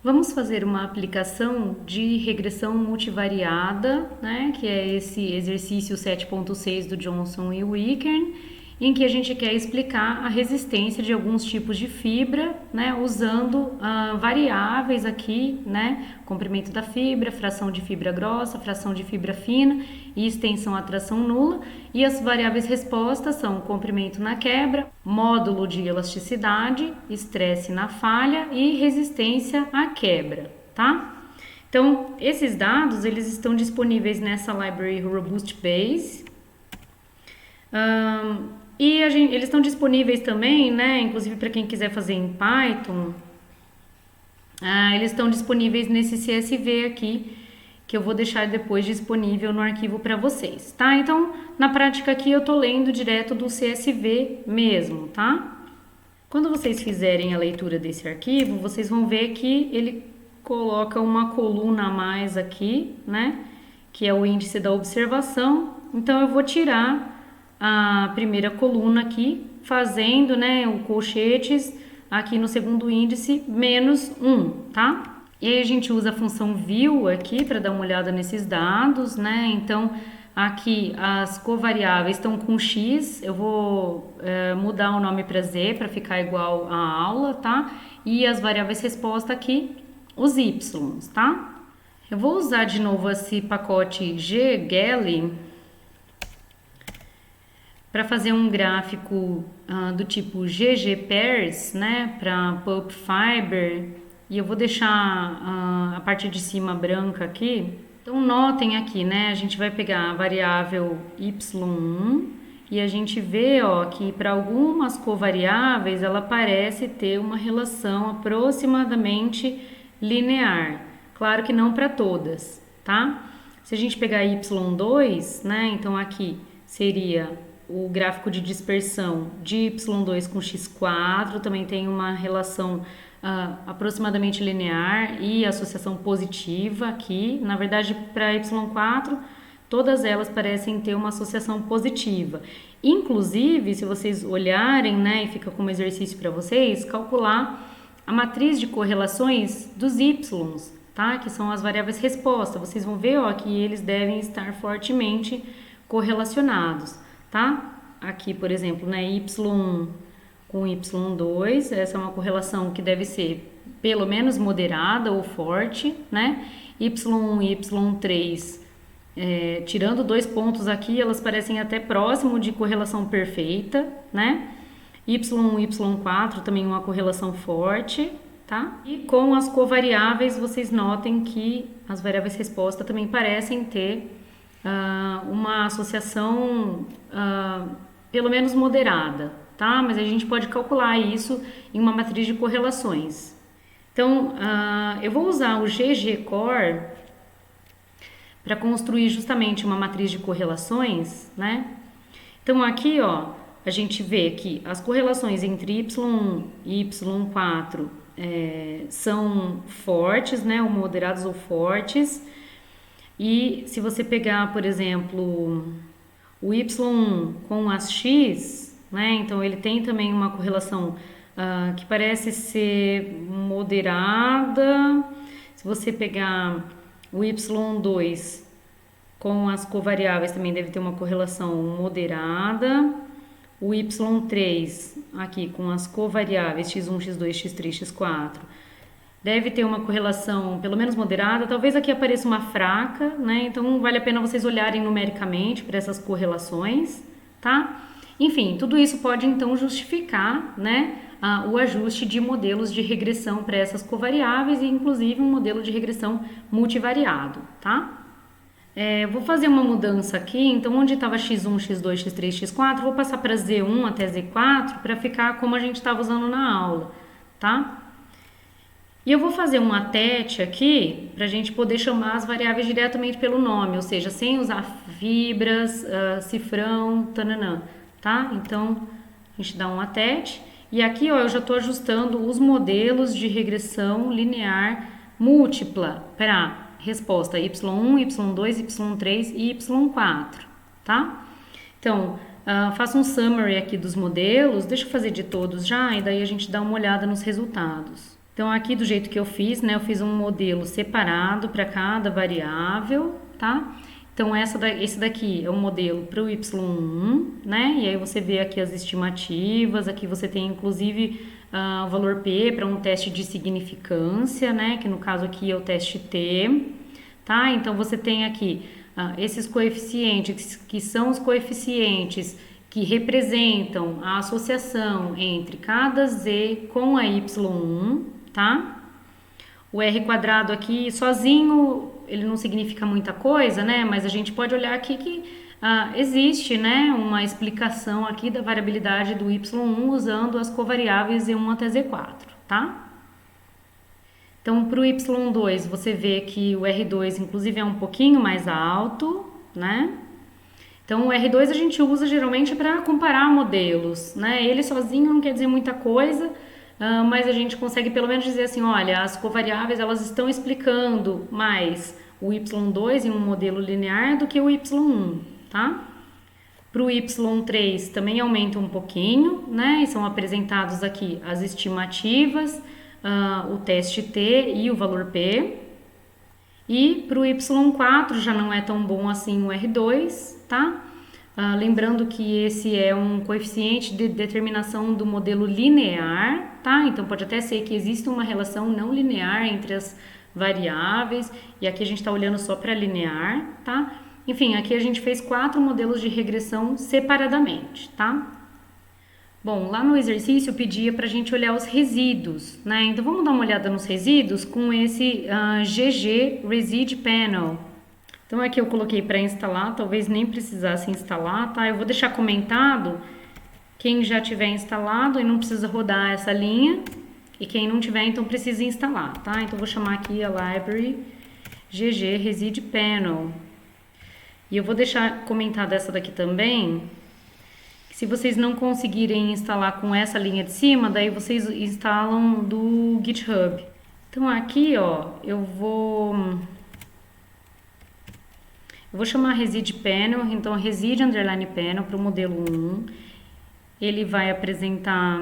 Vamos fazer uma aplicação de regressão multivariada, né, que é esse exercício 7.6 do Johnson e Wickern, em que a gente quer explicar a resistência de alguns tipos de fibra, né, usando variáveis aqui, né, comprimento da fibra, fração de fibra grossa, fração de fibra fina e extensão à tração nula. E as variáveis respostas são comprimento na quebra, módulo de elasticidade, estresse na falha e resistência à quebra, tá? Então, esses dados eles estão disponíveis nessa library Robust Base. Eles estão disponíveis também, né? Inclusive para quem quiser fazer em Python, eles estão disponíveis nesse CSV aqui, que eu vou deixar depois disponível no arquivo para vocês, tá? Então, na prática aqui eu tô lendo direto do CSV mesmo, tá? Quando vocês fizerem a leitura desse arquivo, vocês vão ver que ele coloca uma coluna a mais aqui, né? Que é o índice da observação. Então, eu vou tirar a primeira coluna aqui, fazendo, né, o colchetes aqui no segundo índice, menos 1, tá? E aí a gente usa a função view aqui para dar uma olhada nesses dados, né? Então, aqui as covariáveis estão com x, eu vou mudar o nome para z para ficar igual à aula, tá? E as variáveis resposta aqui, os y, tá? Eu vou usar de novo esse pacote ggeli para fazer um gráfico do tipo ggpairs, né, para pulp fiber, e eu vou deixar a parte de cima branca aqui. Então notem aqui, né, a gente vai pegar a variável y1 e a gente vê, ó, que para algumas covariáveis ela parece ter uma relação aproximadamente linear. Claro que não para todas, tá? Se a gente pegar y2, né, então aqui seria o gráfico de dispersão de y2 com x4, também tem uma relação aproximadamente linear e associação positiva aqui. Na verdade, para y4, todas elas parecem ter uma associação positiva. Inclusive, se vocês olharem, né, e fica como exercício para vocês, calcular a matriz de correlações dos y, tá? Que são as variáveis resposta. Vocês vão ver, ó, que eles devem estar fortemente correlacionados. Tá? Aqui, por exemplo, né, y1 com y2, essa é uma correlação que deve ser pelo menos moderada ou forte, né? y1 e y3, tirando 2 pontos aqui, elas parecem até próximo de correlação perfeita, né? y1 e y4 também uma correlação forte, tá? E com as covariáveis, vocês notem que as variáveis resposta também parecem ter uma associação pelo menos moderada, tá? Mas a gente pode calcular isso em uma matriz de correlações. Então, eu vou usar o ggcore para construir justamente uma matriz de correlações, né? Então, aqui, ó, a gente vê que as correlações entre y1 e y4 são fortes, né? Ou moderadas ou fortes. E se você pegar, por exemplo, o y1 com as x, né, então ele tem também uma correlação que parece ser moderada. Se você pegar o y2 com as covariáveis, também deve ter uma correlação moderada. O y3 aqui com as covariáveis x1, x2, x3, x4 deve ter uma correlação pelo menos moderada, talvez aqui apareça uma fraca, né? Então vale a pena vocês olharem numericamente para essas correlações, tá? Enfim, tudo isso pode então justificar, né, o ajuste de modelos de regressão para essas covariáveis e inclusive um modelo de regressão multivariado, tá? Vou fazer uma mudança aqui, então onde estava x1, x2, x3, x4, vou passar para z1 até z4 para ficar como a gente estava usando na aula, tá? E eu vou fazer um attach aqui para a gente poder chamar as variáveis diretamente pelo nome, ou seja, sem usar fibras, cifrão, tananã, tá? Então, a gente dá um attach. E aqui, ó, eu já estou ajustando os modelos de regressão linear múltipla para resposta y1, y2, y3 e y4, tá? Então, faço um summary aqui dos modelos, deixa eu fazer de todos já, e daí a gente dá uma olhada nos resultados. Então, aqui do jeito que eu fiz, né, eu fiz um modelo separado para cada variável, tá? Então, esse daqui é o modelo para o Y1, né? E aí você vê aqui as estimativas, aqui você tem inclusive o valor P para um teste de significância, né? Que no caso aqui é o teste T, tá? Então, você tem aqui esses coeficientes, que são os coeficientes que representam a associação entre cada Z com a Y1, tá? O R quadrado aqui sozinho, ele não significa muita coisa, né? Mas a gente pode olhar aqui que existe, né, uma explicação aqui da variabilidade do Y1 usando as covariáveis Z1 até Z4, tá? Então, para o Y2, você vê que o R2, inclusive, é um pouquinho mais alto, né? Então, o R2 a gente usa geralmente para comparar modelos, né? Ele sozinho não quer dizer muita coisa, mas a gente consegue pelo menos dizer assim, olha, as covariáveis elas estão explicando mais o Y2 em um modelo linear do que o Y1, tá? Para o Y3 também aumenta um pouquinho, né? E são apresentados aqui as estimativas, o teste T e o valor P. E para o Y4 já não é tão bom assim o R2, tá? Lembrando que esse é um coeficiente de determinação do modelo linear, tá? Então pode até ser que exista uma relação não linear entre as variáveis, e aqui a gente está olhando só para linear, tá? Enfim, aqui a gente fez 4 modelos de regressão separadamente, tá? Bom, lá no exercício eu pedia para a gente olhar os resíduos, né? Então vamos dar uma olhada nos resíduos com esse GG Resid Panel. Então aqui eu coloquei para instalar, talvez nem precisasse instalar, tá? Eu vou deixar comentado quem já tiver instalado e não precisa rodar essa linha, e quem não tiver então precisa instalar, tá? Então eu vou chamar aqui a library GG Resid Panel. E eu vou deixar comentada essa daqui também. Se vocês não conseguirem instalar com essa linha de cima, daí vocês instalam do GitHub. Então aqui, ó, eu vou chamar Resid Panel, então Resid Underline Panel para o modelo 1. Ele vai apresentar,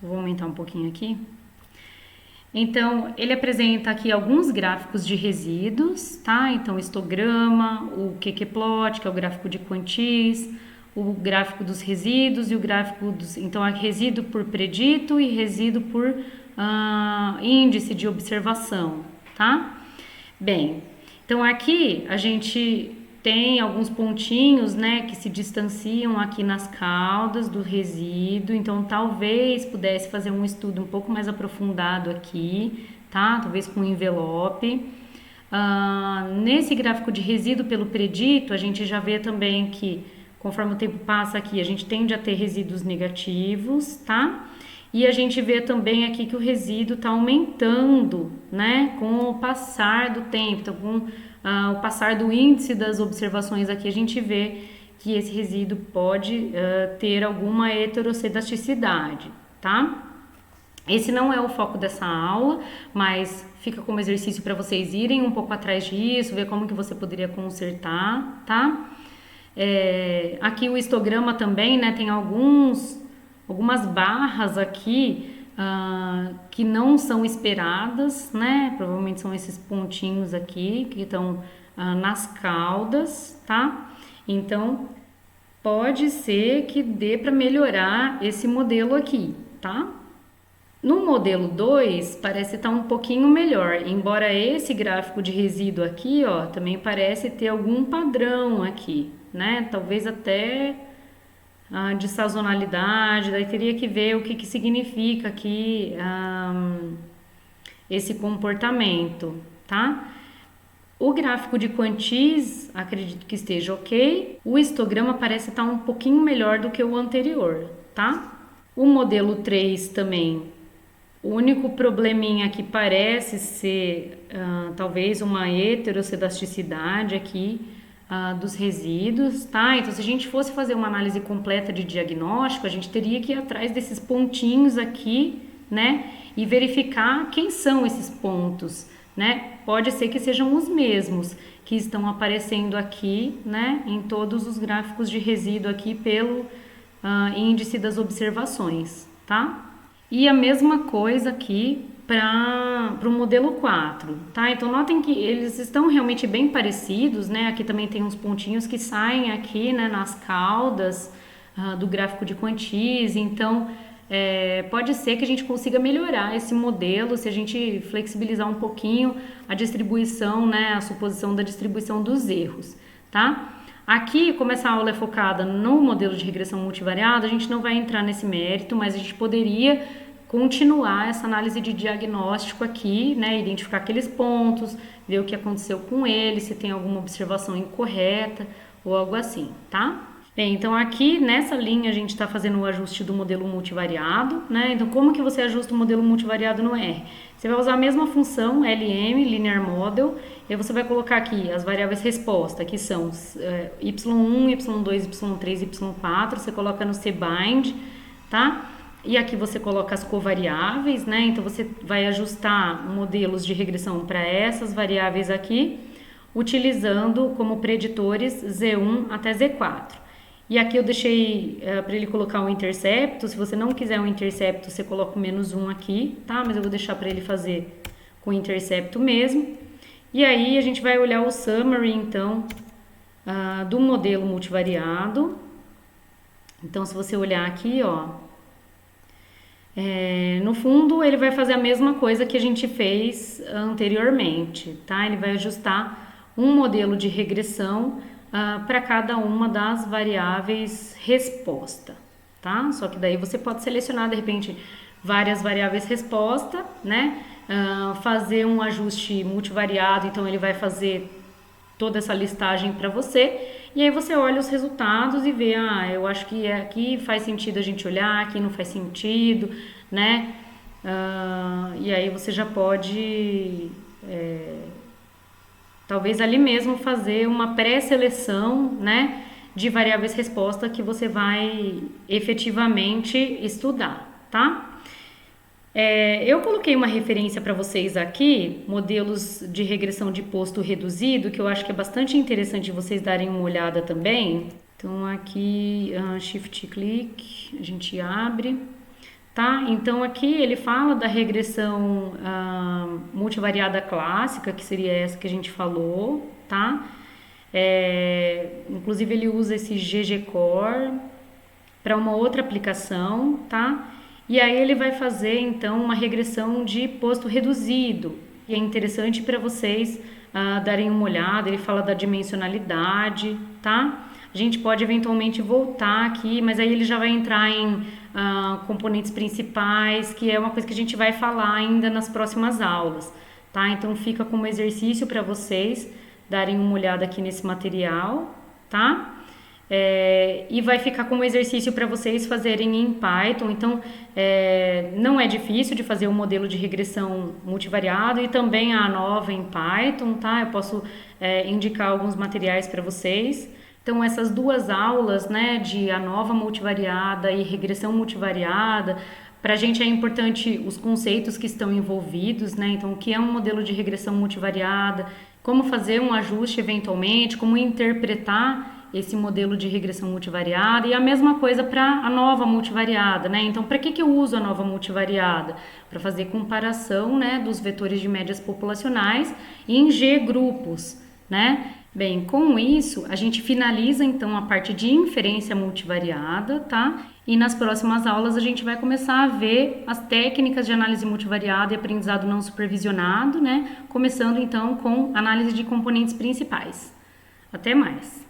vou aumentar um pouquinho aqui. Então, ele apresenta aqui alguns gráficos de resíduos, tá? Então, histograma, o QQplot, que é o gráfico de quantis, o gráfico dos resíduos e o gráfico dos... Então, há resíduo por predito e resíduo por índice de observação, tá? Bem, então aqui a gente tem alguns pontinhos, né, que se distanciam aqui nas caudas do resíduo, então talvez pudesse fazer um estudo um pouco mais aprofundado aqui, tá? Talvez com envelope. Nesse gráfico de resíduo pelo predito, a gente já vê também que conforme o tempo passa aqui, a gente tende a ter resíduos negativos, tá? E a gente vê também aqui que o resíduo está aumentando, né, com o passar do tempo. Então, com o passar do índice das observações aqui, a gente vê que esse resíduo pode ter alguma heterocedasticidade, tá? Esse não é o foco dessa aula, mas fica como exercício para vocês irem um pouco atrás disso, ver como que você poderia consertar, tá? Aqui o histograma também, né, tem algumas barras aqui que não são esperadas, né? Provavelmente são esses pontinhos aqui que estão nas caudas, tá? Então, pode ser que dê para melhorar esse modelo aqui, tá? No modelo 2, parece estar um pouquinho melhor, embora esse gráfico de resíduo aqui, ó, também parece ter algum padrão aqui, né? Talvez até de sazonalidade, daí teria que ver o que significa aqui esse comportamento, tá? O gráfico de quantis, acredito que esteja ok. O histograma parece estar um pouquinho melhor do que o anterior, tá? O modelo 3 também, o único probleminha que parece ser talvez uma heterocedasticidade aqui dos resíduos, tá? Então, se a gente fosse fazer uma análise completa de diagnóstico, a gente teria que ir atrás desses pontinhos aqui, né? E verificar quem são esses pontos, né? Pode ser que sejam os mesmos que estão aparecendo aqui, né? Em todos os gráficos de resíduo aqui pelo índice das observações, tá? E a mesma coisa aqui para o modelo 4, tá? Então notem que eles estão realmente bem parecidos, né? Aqui também tem uns pontinhos que saem aqui, né, nas caudas do gráfico de quantize, então pode ser que a gente consiga melhorar esse modelo se a gente flexibilizar um pouquinho a distribuição, né, a suposição da distribuição dos erros, tá? Aqui, como essa aula é focada no modelo de regressão multivariada, a gente não vai entrar nesse mérito, mas a gente poderia continuar essa análise de diagnóstico aqui, né, identificar aqueles pontos, ver o que aconteceu com ele, se tem alguma observação incorreta ou algo assim, tá? Bem, então aqui nessa linha a gente está fazendo o ajuste do modelo multivariado, né? Então como que você ajusta o modelo multivariado no R? Você vai usar a mesma função LM, Linear Model, e aí você vai colocar aqui as variáveis resposta, que são y1, y2, y3, y4, você coloca no cbind, tá? E aqui você coloca as covariáveis, né? Então você vai ajustar modelos de regressão para essas variáveis aqui, utilizando como preditores Z1 até Z4. E aqui eu deixei para ele colocar um intercepto. Se você não quiser um intercepto, você coloca o -1 aqui, tá? Mas eu vou deixar para ele fazer com intercepto mesmo. E aí a gente vai olhar o summary, então, do modelo multivariado. Então, se você olhar aqui, ó, no fundo ele vai fazer a mesma coisa que a gente fez anteriormente, tá? Ele vai ajustar um modelo de regressão para cada uma das variáveis resposta, tá? Só que daí você pode selecionar de repente várias variáveis resposta, né? Fazer um ajuste multivariado, então ele vai fazer toda essa listagem para você, e aí você olha os resultados e vê, eu acho que aqui faz sentido a gente olhar, aqui não faz sentido, né? E aí você já pode talvez ali mesmo fazer uma pré-seleção, né, de variáveis resposta que você vai efetivamente estudar, tá? Eu coloquei uma referência para vocês aqui, modelos de regressão de posto reduzido, que eu acho que é bastante interessante vocês darem uma olhada também. Então aqui, Shift Click, a gente abre, tá? Então aqui ele fala da regressão multivariada clássica, que seria essa que a gente falou, tá? Inclusive ele usa esse ggcore para uma outra aplicação, tá? E aí ele vai fazer então uma regressão de posto reduzido. E é interessante para vocês darem uma olhada, ele fala da dimensionalidade, tá? A gente pode eventualmente voltar aqui, mas aí ele já vai entrar em componentes principais, que é uma coisa que a gente vai falar ainda nas próximas aulas, tá? Então fica como exercício para vocês darem uma olhada aqui nesse material, tá? E vai ficar como exercício para vocês fazerem em Python. Então não é difícil de fazer um modelo de regressão multivariado e também a ANOVA em Python, tá? Eu posso indicar alguns materiais para vocês. Então essas duas aulas, né, de ANOVA multivariada e regressão multivariada, para a gente é importante os conceitos que estão envolvidos, né? Então o que é um modelo de regressão multivariada, como fazer um ajuste eventualmente, como interpretar esse modelo de regressão multivariada, e a mesma coisa para a ANOVA multivariada, né? Então, para que eu uso a ANOVA multivariada? Para fazer comparação, né, dos vetores de médias populacionais em G grupos, né? Bem, com isso, a gente finaliza então a parte de inferência multivariada, tá? E nas próximas aulas a gente vai começar a ver as técnicas de análise multivariada e aprendizado não supervisionado, né? Começando então com análise de componentes principais. Até mais!